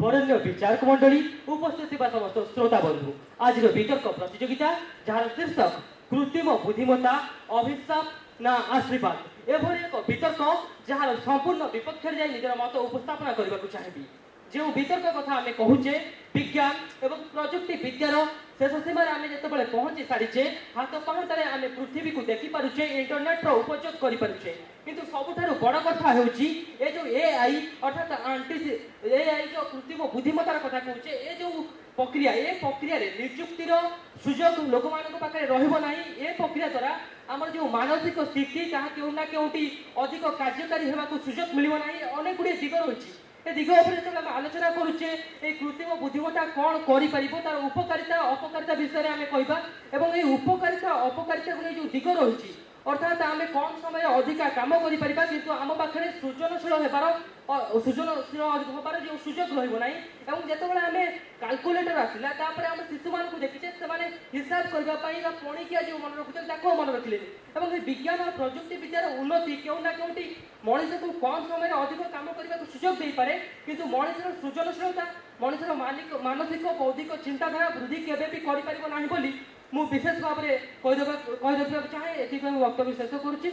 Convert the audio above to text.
बरण्य विचारक मंडली उपस्थित समस्त श्रोता बंधु आज वितर्क प्रतियोगिता जार शीर्षक कृत्रिम बुद्धिमत्ता अभिशाप ना आशीर्वाद एभली एक वितर्क जार संपूर्ण विपक्ष जाए निजर मत उपस्थापना करने को चाहिए जो वितर्क कथा आम कहूचे विज्ञान एवं प्रजुक्ति विद्यार शेष सीमार आम जो पहुंची सारीचे हाथ पाहांतारे आम पृथ्वी को देखिपारे इंटरनेट उपयोग करें किंतु सबुठारु बड़ कथा होची ए जो एआई अर्थात एआई जो कृत्रिम बुद्धिमत्तार कथा कहूचे ए जो प्रक्रिया निजुक्तिर सुजोग लोक पाखे रहिबो नाही ए प्रक्रिया द्वारा आमर जो मानसिक स्थिति ताहा केउ ना केउटी अधिक कार्यकारी हेबाकु सुजोग मिलिबो नाही अनेक गुडी दिग रहिछि ए दिग उपरे जब हम आलोचना करूचे ए कृत्रिम बुद्धिमत्ता कोन करि परिबो तार उपकारिता अपकारिता विषय रे आमे कहबा एवं ए उपकारिता अपकारिता गुडी जो दिग रहिछि अर्थात आम कम समय अधिका कम कर किंतु आम पाखे सृजनशील सृजनशील होबार जो सुजोग रही जितेबाला आम काल्कुलेटर आसला आम शिशु मान देखीचे से हिसाब करने पणिकिया जो मन रखुचे मन रखिले विज्ञान और प्रजुक्ति विद्यार उन्नति क्यों ना क्योंटी मनीष को कम समय अधिक कम करने सुजोग दे पारे किंतु मनीषर सृजनशीलता मनीषर मानसिक बौद्धिक चिंताधारा वृद्धि केवे भी करें बोली मु विशेष भाव में कहीदेवा चाहे ये वक्तव्य शेष करुच्ची।